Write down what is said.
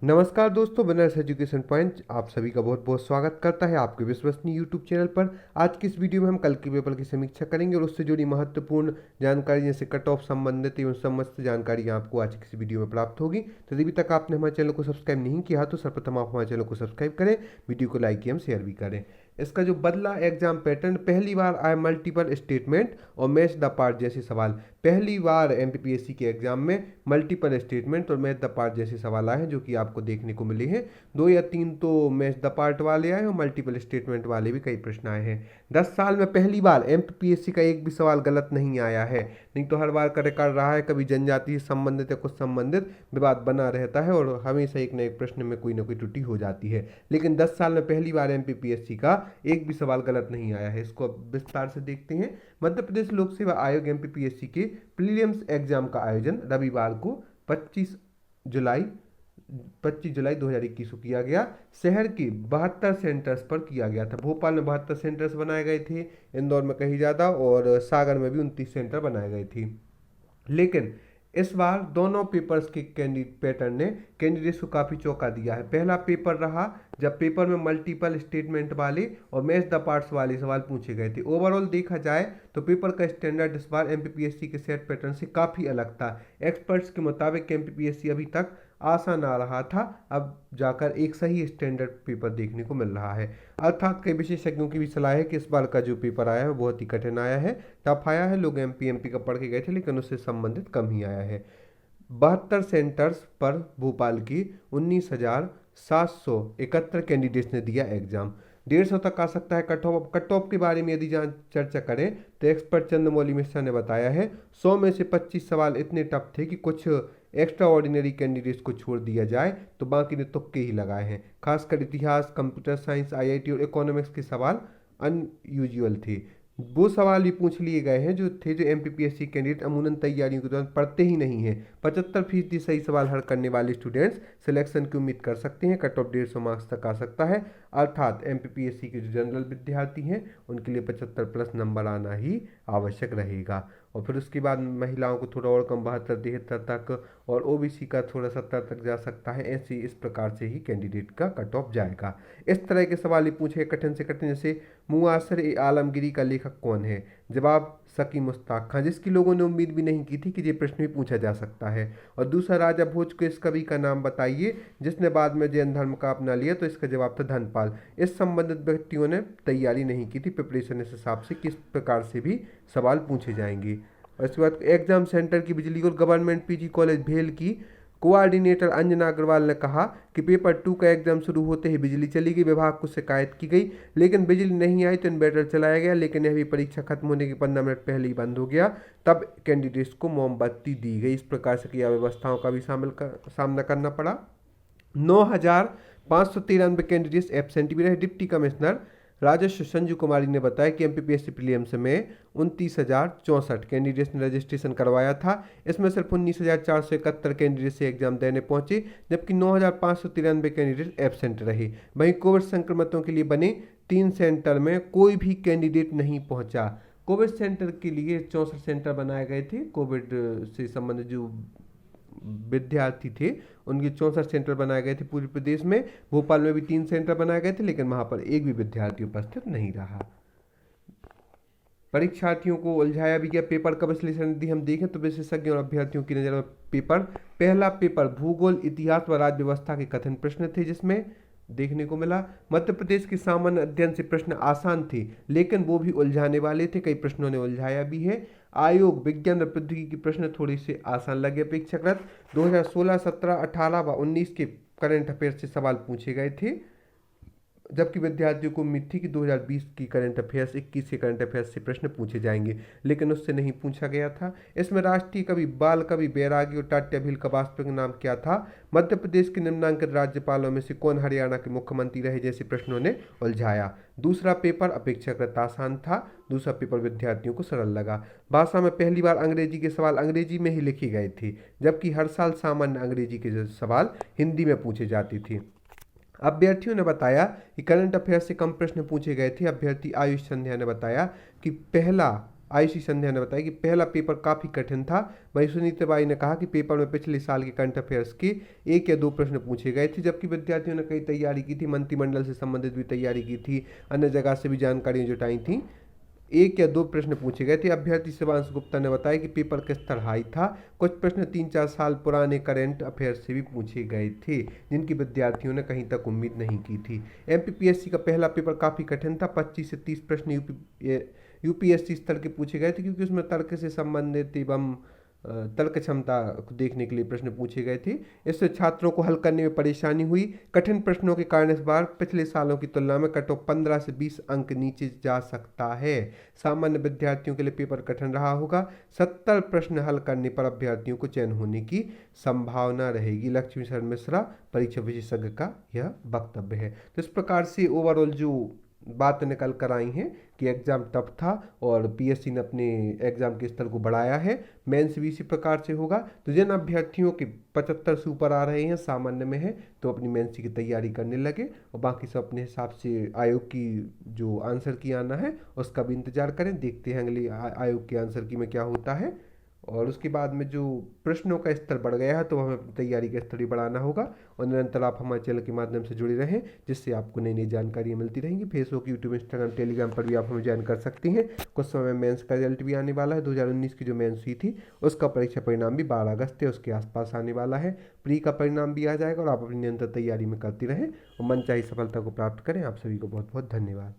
नमस्कार दोस्तों, Banaras education point आप सभी का बहुत बहुत स्वागत करता है आपके विश्वसनीय यूट्यूब चैनल पर। आज की इस वीडियो में हम कल के पेपर की समीक्षा करेंगे और उससे जुड़ी महत्वपूर्ण जानकारी जैसे कट ऑफ संबंधित एवं समस्त जानकारी आपको आज की इस वीडियो में प्राप्त होगी। तो अभी तक आपने हमारे चैनल को सब्सक्राइब नहीं किया तो सर्वप्रथम आप हमारे चैनल को सब्सक्राइब करें, वीडियो को लाइक एवं शेयर भी करें। इसका जो बदला एग्जाम पैटर्न, पहली बार आए मल्टीपल स्टेटमेंट और मैच द पार्ट जैसे सवाल। पहली बार एमपीपीएससी के एग्जाम में मल्टीपल स्टेटमेंट और मैच द पार्ट जैसे सवाल आए हैं जो कि आपको देखने को मिले हैं। 2 या 3 तो मैच द पार्ट वाले आए हैं और मल्टीपल स्टेटमेंट वाले भी कई प्रश्न आए हैं। 10 साल में पहली बार एमपीपीएससी का एक भी सवाल गलत नहीं आया है, नहीं तो हर बार का रिकॉर्ड रहा है। कभी जनजाति से संबंधित या कुछ संबंधित विवाद बना रहता है और हमेशा एक न एक प्रश्न में कोई ना कोई त्रुटि हो जाती है, लेकिन 10 साल में पहली बार एमपीपीएससी का एक भी सवाल गलत नहीं आया है। इसको अब विस्तार से देखते हैं। मध्य प्रदेश लोक सेवा आयोग एमपीपीएससी के प्रीलिम्स एग्जाम का आयोजन रविवार को 25 जुलाई 2021 को किया गया। शहर के 72 सेंटर्स पर किया गया था। भोपाल में 72 सेंटर्स बनाए गए थे, इंदौर में कहीं ज़्यादा और सागर में भी 29 सेंटर बनाए गए थे। लेकिन इस बार दोनों पेपर्स के पैटर्न ने कैंडिडेट्स को काफ़ी चौंका दिया है। पहला पेपर रहा जब पेपर में मल्टीपल स्टेटमेंट वाले और मैच द पार्ट्स वाले सवाल पूछे गए थे। ओवरऑल देखा जाए तो पेपर का स्टैंडर्ड इस बार एमपीपीएससी के सेट पैटर्न से काफ़ी अलग था। एक्सपर्ट्स के मुताबिक एमपीपीएससी अभी तक आसान आ रहा था, अब जाकर एक सही स्टैंडर्ड पेपर देखने को मिल रहा है। अर्थात कई विशेषज्ञों की भी सलाह है कि इस बार का जो पेपर आया है वो बहुत ही कठिन आया है, टफ आया है। लोग एमपी का पढ़ के गए थे लेकिन उससे संबंधित कम ही आया है। 72 सेंटर्स पर भोपाल की 19,771 कैंडिडेट्स ने दिया एग्जाम। 150 तक आ सकता है कट ऑफ के बारे में यदि चर्चा करें तो एक्सपर्ट चंद्रमौली मिश्रा ने बताया है 100 में से 25 सवाल इतने टफ थे कि कुछ एक्स्ट्रा ऑर्डिनरी कैंडिडेट्स को छोड़ दिया जाए तो बाकी ने तुक्के ही लगाए हैं। खासकर इतिहास, कंप्यूटर साइंस, आईआईटी और इकोनॉमिक्स के सवाल अनयूजुअल थे। वो सवाल भी पूछ लिए गए हैं जो एमपीपीएससी कैंडिडेट अमूमन तैयारियों के दौरान पढ़ते ही नहीं है। 75% सही सवाल हल करने वाले स्टूडेंट्स सिलेक्शन की उम्मीद कर सकते हैं। कट ऑफ 150 मार्क्स तक आ सकता है, अर्थात एमपीपीएससी के जो जनरल विद्यार्थी हैं उनके लिए 75+ नंबर आना ही आवश्यक रहेगा। और फिर उसके बाद महिलाओं को थोड़ा और कम 72-73 तक और ओबीसी का थोड़ा 70 तक जा सकता है। ऐसे इस प्रकार से ही कैंडिडेट का कट ऑफ जाएगा। इस तरह के सवाल ही पूछे कठिन से कठिन, जैसे मुआसर ए आलमगीरी का लेखक कौन है? जवाब सकी मुश्ताक खां, जिसकी लोगों ने उम्मीद भी नहीं की थी कि ये प्रश्न भी पूछा जा सकता है। और दूसरा, राजा भोज के इस कवि का नाम बताइए जिसने बाद में जैन धर्म का अपना लिया, तो इसका जवाब था धनपाल। इस संबंधित व्यक्तियों ने तैयारी नहीं की थी, प्रिपरेशन इस हिसाब से किस प्रकार से भी सवाल पूछे जाएंगे। और इसके बाद एग्जाम सेंटर की बिजली और गवर्नमेंट पीजी कॉलेज भेल की कोऑर्डिनेटर अंजना अग्रवाल ने कहा कि पेपर 2 का एग्जाम शुरू होते ही बिजली चली गई। विभाग को शिकायत की गई लेकिन बिजली नहीं आई तो इन्वर्टर चलाया गया, लेकिन यह भी परीक्षा खत्म होने के 15 मिनट पहले ही बंद हो गया। तब कैंडिडेट्स को मोमबत्ती दी गई। इस प्रकार से किया व्यवस्थाओं का भी सामना करना पड़ा। 9,593 कैंडिडेट्स एबसेंट भी रहे। डिप्टी कमिश्नर राजस्व संजू कुमारी ने बताया कि एमपीपीएससी प्रीलिम्स में 29,064 कैंडिडेट्स ने रजिस्ट्रेशन करवाया था। इसमें सिर्फ 19,471 कैंडिडेट से एग्जाम देने पहुंचे, जबकि 9,593 कैंडिडेट एबसेंट रहे। वहीं कोविड संक्रमितों के लिए बने 3 सेंटर में कोई भी कैंडिडेट नहीं पहुंचा। कोविड सेंटर के लिए 64 सेंटर बनाए गए थे। कोविड से संबंधित जो विद्यार्थी थे उनके 64 सेंटर बनाए गए थे पूरे प्रदेश में। भोपाल में भी 3 सेंटर बनाए गए थे लेकिन वहां पर एक भी विद्यार्थी उपस्थित नहीं रहा। परीक्षार्थियों को उलझाया भी गया। पेपर का विश्लेषण यदि हम देखें तो विशेषज्ञों और अभ्यर्थियों की नजर में पहला पेपर भूगोल, इतिहास व राज्य व्यवस्था के कठिन प्रश्न थे, जिसमें देखने को मिला मध्य प्रदेश के सामान्य अध्ययन से प्रश्न आसान थे लेकिन वो भी उलझाने वाले थे। कई प्रश्नों ने उलझाया भी है। आयोग, विज्ञान और प्रौद्योगिकी के प्रश्न थोड़े से आसान लगे अपेक्षाकृत। 2016, 17, 18 व 19 के करंट अफेयर से सवाल पूछे गए थे, जबकि विद्यार्थियों को उम्मीद थी कि 2020 की करंट अफेयर्स, 21 के करंट अफेयर्स से प्रश्न पूछे जाएंगे, लेकिन उससे नहीं पूछा गया था। इसमें राष्ट्रीय कवि, बाल कवि बैरागी और टाट्या भील का वास्तविक नाम क्या था? मध्य प्रदेश के निम्नांकित राज्यपालों में से कौन हरियाणा के मुख्यमंत्री रहे, जैसे प्रश्नों ने उलझाया। दूसरा पेपर अपेक्षाकृत आसान था। दूसरा पेपर विद्यार्थियों को सरल लगा। भाषा में पहली बार अंग्रेजी के सवाल अंग्रेजी में ही लिखे गए थे, जबकि हर साल सामान्य अंग्रेजी के सवाल हिंदी में पूछे जाते थे। अभ्यर्थियों ने बताया कि करंट अफेयर से कम प्रश्न पूछे गए थे। अभ्यर्थी आयुष संध्या ने बताया कि पहला आयुषी संध्या ने बताया कि पहला पेपर काफ़ी कठिन था। वहीं सुनीता बाई ने कहा कि पेपर में पिछले साल के करंट अफेयर्स के 1 या 2 प्रश्न पूछे गए थे, जबकि विद्यार्थियों ने कई तैयारी की थी, मंत्रिमंडल से संबंधित भी तैयारी की थी, अन्य जगह से भी जानकारियाँ जुटाई थी। 1 या 2 प्रश्न पूछे गए थे। अभ्यर्थी शिवांश गुप्ता ने बताया कि पेपर का स्तर हाई था। कुछ प्रश्न 3-4 साल पुराने करंट अफेयर्स से भी पूछे गए थे, जिनकी विद्यार्थियों ने कहीं तक उम्मीद नहीं की थी। एमपीपीएससी का पहला पेपर काफ़ी कठिन था। 25 से 30 प्रश्न यूपीएससी स्तर के पूछे गए थे, क्योंकि उसमें तर्क से संबंधित एवं तर्क क्षमता को देखने के लिए प्रश्न पूछे गए थे। इससे छात्रों को हल करने में परेशानी हुई। कठिन प्रश्नों के कारण इस बार पिछले सालों की तुलना में कट ऑफ 15 से 20 अंक नीचे जा सकता है। सामान्य विद्यार्थियों के लिए पेपर कठिन रहा होगा। 70 प्रश्न हल करने पर अभ्यर्थियों को चयन होने की संभावना रहेगी। लक्ष्मी शरण मिश्रा परीक्षा विशेषज्ञ का यह वक्तव्य है। तो इस प्रकार से ओवरऑल जो बात निकल कर आई हैं कि एग्ज़ाम टफ था और पीएससी ने अपने एग्ज़ाम के स्तर को बढ़ाया है। मेंस भी इसी प्रकार से होगा। तो जिन अभ्यर्थियों के 75 से ऊपर आ रहे हैं, सामान्य में है, तो अपनी मेंस की तैयारी करने लगे और बाकी सब अपने हिसाब से आयोग की जो आंसर की आना है उसका भी इंतजार करें। देखते हैं अगले आयोग के आंसर की में क्या होता है। और उसके बाद में जो प्रश्नों का स्तर बढ़ गया है तो हमें अपनी तैयारी का स्तर भी बढ़ाना होगा। और निरंतर आप हमारे चैनल के माध्यम से जुड़े रहें, जिससे आपको नई नई जानकारियाँ मिलती रहेंगी। फेसबुक, यूट्यूब, इंस्टाग्राम, टेलीग्राम पर भी आप हमें ज्वाइन कर सकती हैं। कुछ समय में मेंस का रिजल्ट भी आने वाला है। 2019 की जो मेंस हुई थी उसका परीक्षा परिणाम भी 12 अगस्त है उसके आसपास आने वाला है। प्री का परिणाम भी आ जाएगा और आप अपनी निरंतर तैयारी में करती रहें और मनचाही सफलता को प्राप्त करें। आप सभी को बहुत बहुत धन्यवाद।